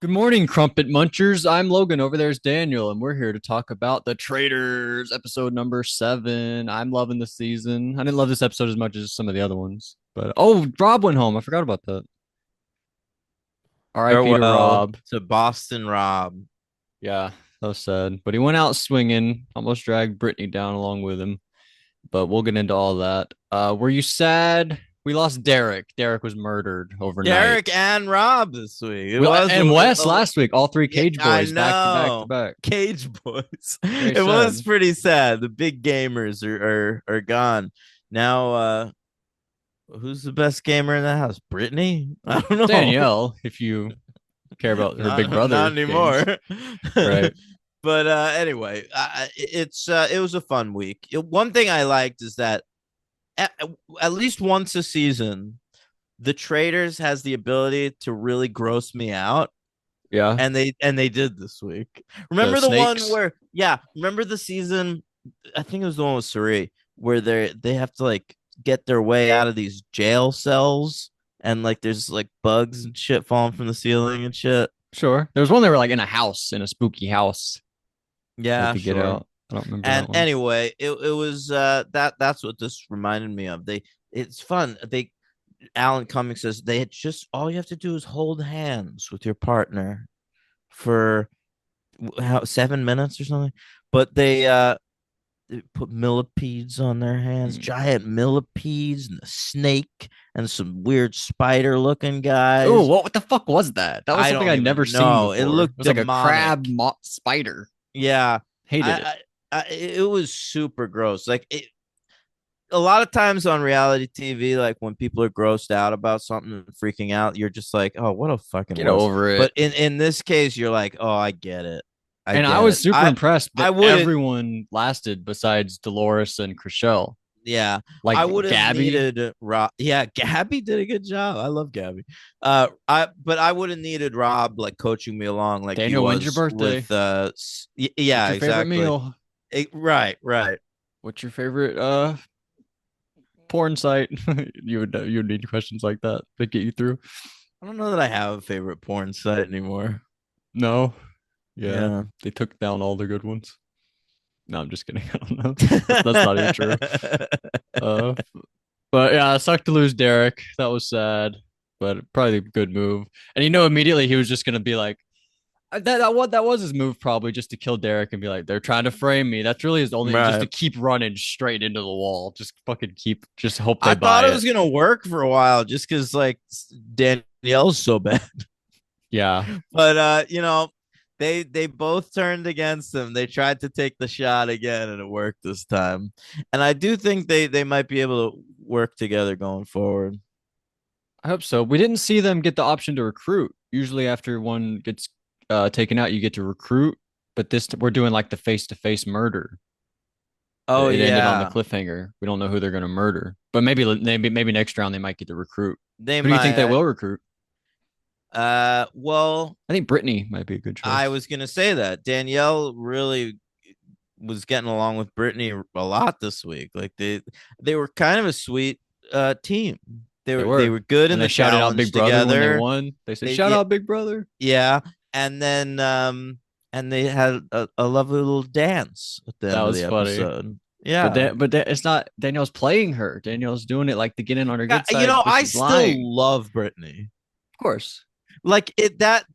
Good morning, Crumpet Munchers. I'm Logan. Over there's Daniel, and we're here to talk about the Traitors, episode number 7. I'm loving the season. I didn't love this episode as much as some of the other ones, but Rob went home. I forgot about that. R.I.P. to Farewell Rob. to Boston Rob. Yeah, that was sad. But he went out swinging, almost dragged Brittany down along with him. But we'll get into all that. Were you sad? We lost Derek. Derek was murdered overnight. Derek and Rob this week. It We was and Wes last week. All three yeah, Cage I boys back to back to know. back. Cage Boys. Very It was sad. pretty sad. The big gamers are gone. Now who's the best gamer in the house? Brittany? I don't know. Danielle, if you care about her big Not brother anymore. games. Right. But anyway, it was a fun week. One thing I liked is that at, at least once a season the Traders has the ability to really gross me out, Yeah. and they did this week. The Remember the one snakes. where remember the season, I think it was the one with Suri, where they have to like get their way out of these jail cells, and like there's like bugs and shit falling from the ceiling and shit. Sure. There was one they were like in a house, in a spooky house. They had Yeah, to get sure. out. I don't remember And that one. anyway, it was that's what this reminded me of. It's fun. Alan Cummings says they had just all you have to do is hold hands with your partner for 7 minutes or something. But they put millipedes on their hands, Mm. giant millipedes and a snake and some weird spider looking Oh, guys. what the fuck was that? That was I something don't I'd never even seen know. It before. It looked was like a demonic. crab spider. Yeah. Hated it. I, it was super gross. A lot of times on reality TV, like when people are grossed out about something and freaking out, you're just like, oh, what a fucking Get wuss. over it. But in this case, you're like, oh, I get it. I And I get was it. super impressed I that wouldn't, everyone lasted besides Dolores and Chriselle. yeah, I Like would have Gabby, needed Rob. Yeah, Gabby did a good job. I love Gabby. But I would have needed Rob like coaching me along like he Daniel, when's your was with birthday? What's yeah, your favorite exactly. meal? Right, right. What's your favorite porn site? You would need questions like that to get you through. I don't know that I have a favorite porn site anymore. No. Yeah. Yeah. They took down all the good ones. No, I'm just kidding. I don't know. That's not even true. Uh but yeah, it sucked to lose Derek. That was sad, but probably a good move. And immediately he was just gonna be like that was his move probably just to kill Derek and be like, they're trying to frame me. That's really his only just to Right. keep running straight into the wall. Just fucking just hope they I thought buy it it. was gonna work for a while just because like Danielle's so bad. Yeah. But they both turned against him. They tried to take the shot again and it worked this time. And I do think they might be able to work together going forward. I hope so. We didn't see them get the option to recruit. Usually, after one gets taken out, you get to recruit. But this, we're doing like the face-to-face murder. Oh It ended on the yeah. cliffhanger. We don't know who they're going to murder. But maybe next round they might get to recruit. They Who do you think they might will recruit? well, I think Brittany might be a good I choice. was gonna say that. Danielle really was getting along with Brittany a lot this week. Like they were kind of a sweet team. They They were were, good in and they the shouted out challenge Big Brother when they together. won. They said, They "Shout yeah, out Big Brother." yeah. And they had a lovely little dance at the That end of was the funny. episode. But Yeah. it's not Danielle's playing her. Danielle's doing it like to get in on her good side, but I she's lying. still love Brittany. Of course. Like it that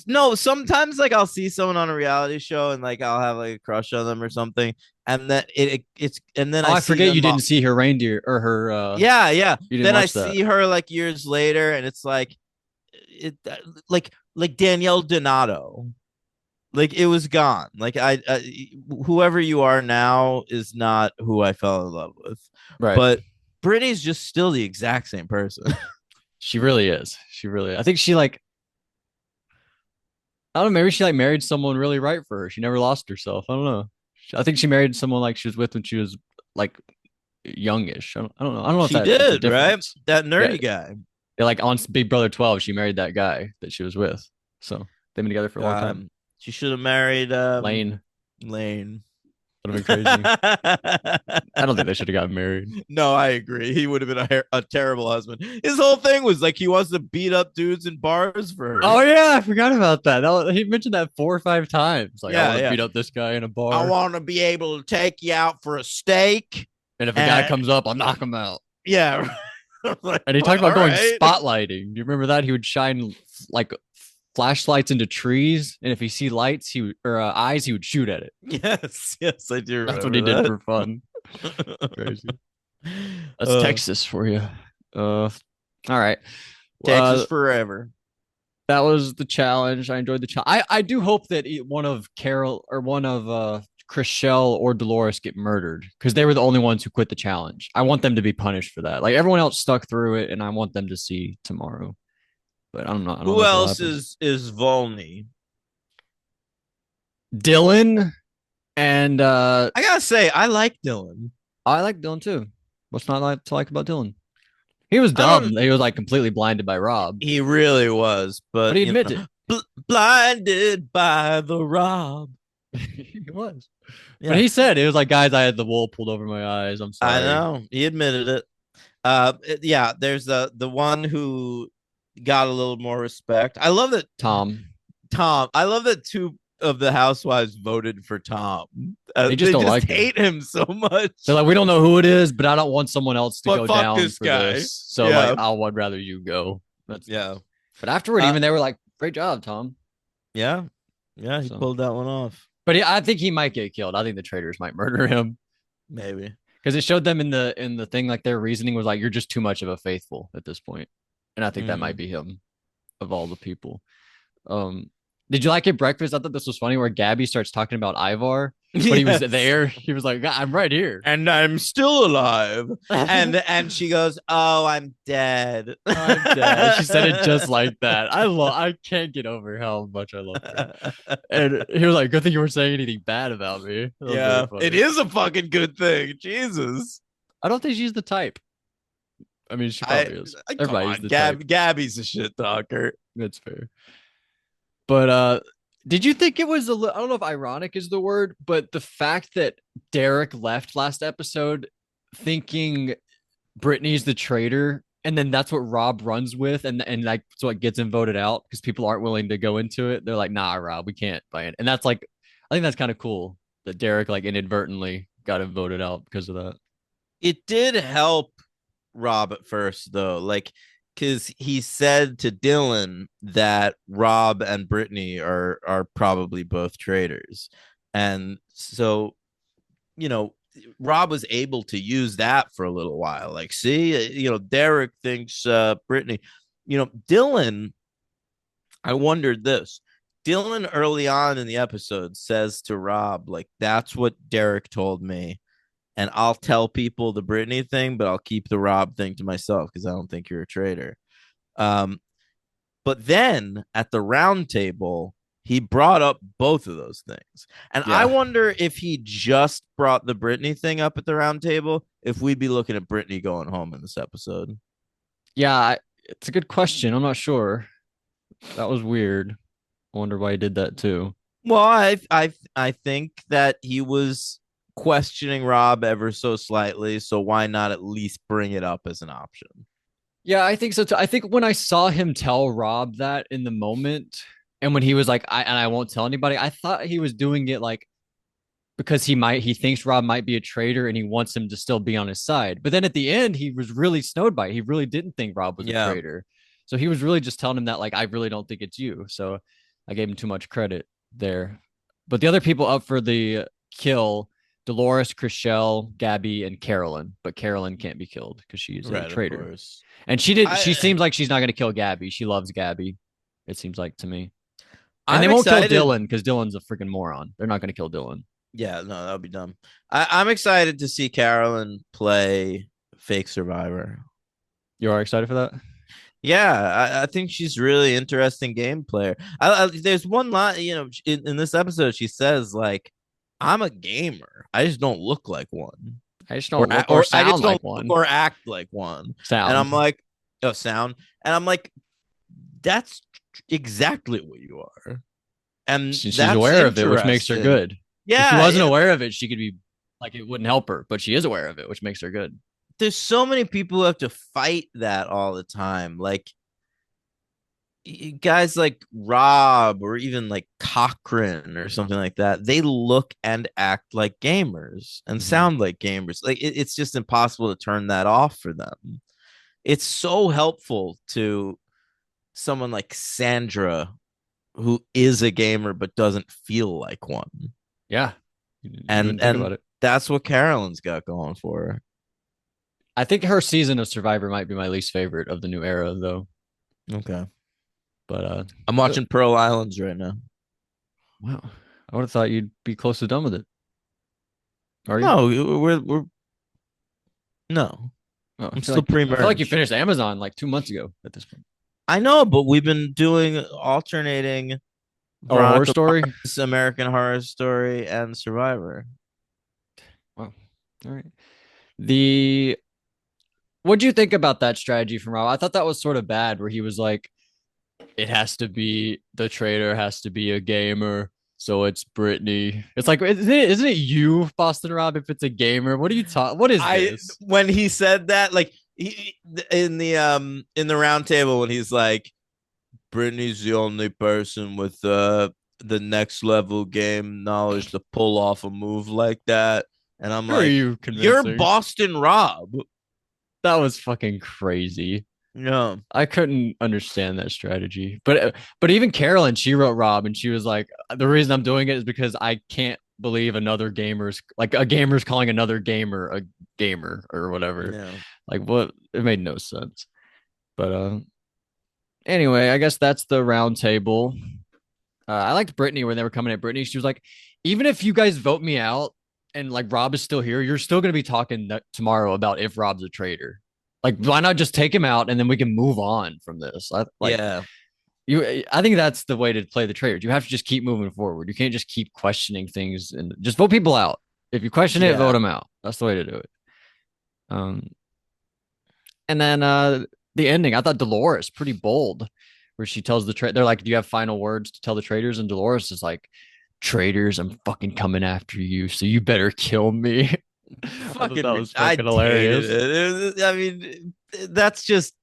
no, sometimes like I'll see someone on a reality show and like I'll have like a crush on them or something, and then it's and then Oh, I I see forget you them. didn't see her reindeer or her. Yeah, yeah. You didn't Then I watch that. see her like years later, and it's like it like Danielle Donato. Like it was gone. Like whoever you are now is not who I fell in love with. Right. But Brittany's just still the exact same person. She really is. She really. I think she like. I don't know. Maybe she like married someone really right for her. She never lost herself. I don't know. I think she married someone like she was with when she was like youngish. I don't know. I don't know if She that it's a did, right? difference. That Yeah. nerdy guy. Yeah, like on Big Brother 12, she married that guy that she was with. So they've been together for a long time. She should have married Lane. Lane. Would have been crazy. I don't think they should have gotten married. No, I agree. He would have been a terrible husband. His whole thing was like he wants to beat up dudes in bars for her. Oh yeah, I forgot about that. He mentioned that 4 or 5 times. Like, I Yeah, want to yeah. beat up this guy in a I bar, want to be able to take you out for a steak. and if a guy And comes up, I'll knock him out. yeah. Like, And he talked all about going right. spotlighting. Do you remember that? He would shine like flashlights into trees, and if he see lights, he would, or eyes, he would shoot at it. Yes, yes, I do That's what he did remember for fun. that. Crazy. That's uh, Texas for you. All right. Texas forever. That was the challenge. I enjoyed the challenge. I do hope that one of Carol or one of Chriselle or Dolores get murdered because they were the only ones who quit the challenge. I want them to be punished for that. Like everyone else stuck through it, and I want them to see tomorrow. But I don't know. I don't Who know if it'll else happen. is Volney? Dylan and I gotta say, I like Dylan. I like Dylan too. What's not like to like about Dylan? He was I don't. dumb. He was like completely blinded by Rob, He really was, but but he you admits know, it. blinded by the Rob. He was. But Yeah, he said it was like, guys, I had the wool pulled over my eyes. I'm I sorry. know. He admitted it. Yeah. There's the one who got a little more respect. I love that Tom. Tom. I love that two of the housewives voted for Tom. They just They don't just like him. hate him so much. They're like, we don't know who it is, but I don't want someone else to But go fuck down this for guy. this. So like, Yeah, I would rather you go. That's yeah, but afterward, uh, even they were like, great job, Tom. yeah, yeah. He So, pulled that one off. but I think he might get killed. I think the traitors might murder him Maybe. because it showed them in the thing like their reasoning was like, you're just too much of a faithful at this point, and I think that might Mm. be him of all the people. Um, did you like at breakfast? I thought this was funny where Gabby starts talking about Ivar when he was Yes. there. He was like, I'm right here. And I'm still alive. I'm And she goes, "Oh, I'm dead." dead. She said it just like that. I can't get over how much I love her. And he was like, good thing you weren't saying anything bad about me. That was very Yeah, it funny. is a fucking good thing. Jesus. I don't think she's the type. I mean, she I, probably is. come Everybody's on, the type. Gabby's a shit talker. That's fair. But did you think it was I don't know if ironic is the word, but the fact that Derek left last episode thinking Brittany's the traitor, and then that's what Rob runs with, and like so it gets him voted out because people aren't willing to go into it. They're like, nah, Rob, we can't buy it. And that's like I think that's kind of cool that Derek like inadvertently got him voted out because of that. It did help Rob at first, though. Like, because he said to Dylan that Rob and Brittany are probably both traitors. And so, you know, Rob was able to use that for a little while. Like, see, Derek thinks Brittany, Dylan. I wondered this. Dylan early on in the episode says to Rob, like, that's what Derek told me. And I'll tell people the Brittany thing, but I'll keep the Rob thing to myself because I don't think you're a traitor. Um, but then at the round table, he brought up both of those things. And I Yeah, wonder if he just brought the Brittany thing up at the round table, if we'd be looking at Brittany going home in this episode. yeah, it's a good question. I'm not sure. That was weird. I wonder why he did that too. Well, I think that he was questioning Rob ever so slightly, so why not at least bring it up as an option? Yeah, I think so too. I think when I saw him tell Rob that in the moment, and when he was like, I won't tell anybody, I thought he was doing it like because he thinks Rob might be a traitor and he wants him to still be on his side. But then at the end, he was really snowed by it. He really didn't think Rob was a Yeah. traitor. So he was really just telling him that, like, I really don't think it's you. So I gave him too much credit there. But the other people up for the kill, Dolores, Chriselle, Gabby, and Carolyn. But Carolyn can't be killed because she's a Right, of traitor. course. And she I seems like she's not going to kill Gabby. She loves Gabby, it seems like to me. And they I'm won't kill excited. Dylan because Dylan's a freaking moron. They're not going to kill Dylan. Yeah, no, that would be dumb. I'm excited to see Carolyn play fake survivor. You are excited for that? Yeah, I think she's really interesting game player. There's one line, in this episode, she says like, "I'm a gamer. I just don't look like one, I just or don't look or or I just sound like don't look one. or act like one." And Sound. I'm like, "Oh, sound," and I'm like, "That's exactly what you are," and She's that's aware of it, which makes her interesting. good. If she Yeah, wasn't aware of it, she could be like it wouldn't help her, but she is aware of it, which makes her good. there's so many people who have to fight that all the time. Like guys like Rob or even like Cochran or something like that, they look and act like gamers and Mm-hmm. sound like gamers. Like it's just impossible to turn that off for them. It's so helpful to someone like Sandra, who is a gamer but doesn't feel like one. Yeah, you didn't And even think about it. that's what Carolyn's got going for her. I think her season of Survivor might be my least favorite of the new era, though. Okay. But I'm uh, watching Pearl Islands right now. wow, I would have thought you'd be close to done with it. Are you? No, we're no. Oh, I'm still I feel like you pre-merge. finished Amazon like 2 months ago at this point. I know, but we've been doing alternating Oh, Horror Veronica Story. Mars, American Horror Story, and Survivor. Wow. All right. The What do you think about that strategy from Rob? I thought that was sort of bad, where he was like, "It has to be the traitor has to be a gamer, so it's Brittany." It's like, isn't it you, Boston Rob? If it's a gamer, what are you talking? What is I this? when he said that, like he in the round table when he's like, Brittany's the only person with the next level game knowledge to pull off a move like that. And I'm Who are like, you you're convincing? Boston Rob. That was fucking crazy. No. I couldn't understand that strategy. But even Carolyn, she wrote Rob, and she was like, "The reason I'm doing it is because I can't believe another gamer's like a gamer's calling another gamer a gamer or whatever. Yeah. Like what? It made no sense." But anyway, I guess that's the round table. I liked Brittany when they were coming at Brittany. She was like, "Even if you guys vote me out and like Rob is still here, you're still gonna be talking tomorrow about if Rob's a traitor." Like, why not just take him out and then we can move on from this? Yeah. I think that's the way to play the traitors. You have to just keep moving forward. You can't just keep questioning things and just vote people out. If you question it, vote Yeah. them out. That's the way to do it. Um, and then the ending, I thought Dolores pretty bold, where she tells they're like, "Do you have final words to tell the traitors?" And Dolores is like, "Traitors, I'm fucking coming after you, so you better kill me." I thought that Fucking was I fucking hated hilarious. it. I mean, that's just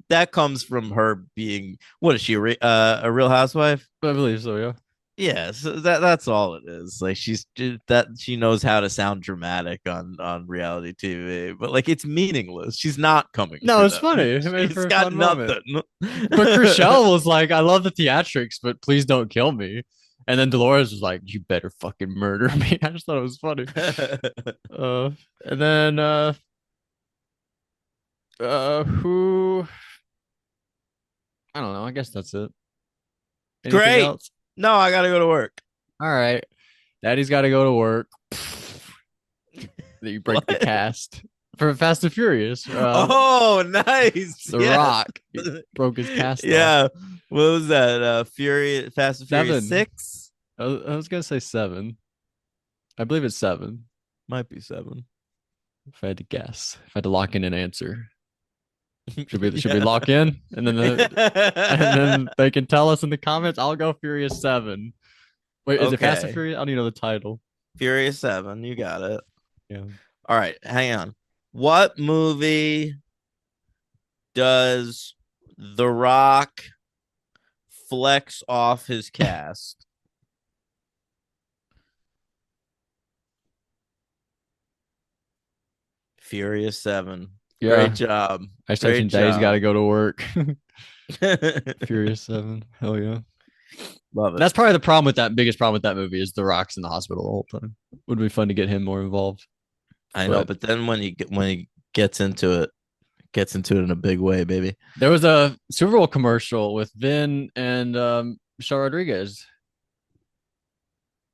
that comes from her being what is she a real housewife? I believe so, yeah. Yeah, so that's all it is. Like she's that she knows how to sound dramatic on reality TV, but like it's meaningless. She's not coming No, for it's them. funny. It made it She's for a got fun moment. nothing. But Chriselle was like, "I love the theatrics, but please don't kill me." And then Dolores was like, "You better fucking murder me." I just thought it was funny. Uh, and then who? I don't know. I guess that's it. Anything Great. else? No, I gotta go to work. All right. Daddy's got to go to work. You break the What? cast for Fast and Furious. Oh, nice. The Yes. Rock he broke his cast off. Yeah. What was that? Fury Fast and Furious Seven. 6? I was gonna say seven. I believe it's seven. Might be 7. If I had to guess, if I had to lock in an answer, should we Yeah. lock in and then they can tell us in the comments. I'll go Furious 7. Wait, is it Fast and Okay. Furious? I don't even know the title. Furious 7, you got it. Yeah. All right, hang on. What movie does The Rock flex off his cast? Furious 7. Great Yeah. job. I just typed Great in Daddy's got job. to go to work. Furious 7. Hell yeah. Love it. That's probably the problem with that biggest problem with that movie is The Rock's in the hospital the whole time. Would be fun to get him more involved. I know, But but then when he gets into it in a big way, baby. there was a Super Bowl commercial with Vin and Michelle Rodriguez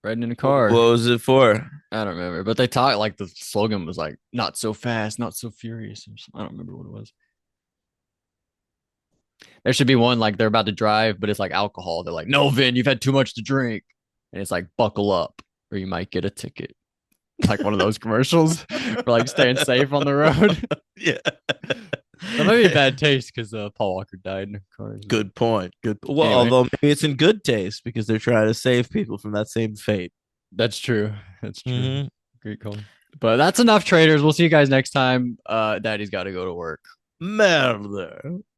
riding in a What car. was it for? I don't remember, but they talked like the slogan was like "Not so fast, not so furious." Or something. I don't remember what it was. There should be one like they're about to drive, but it's like alcohol. They're like, "No, Vin, you've had too much to drink," and it's like, "Buckle up, or you might get a ticket." Like one of those commercials for like staying safe on the road. Yeah. That might be bad taste because Paul Walker died in a car. Good point. Good. Well, Anyway, although maybe it's in good taste because they're trying to save people from that same fate. That's true. That's true. Hmm. Great call. But that's enough traders. We'll see you guys next time. Daddy's got to go to work. Murder.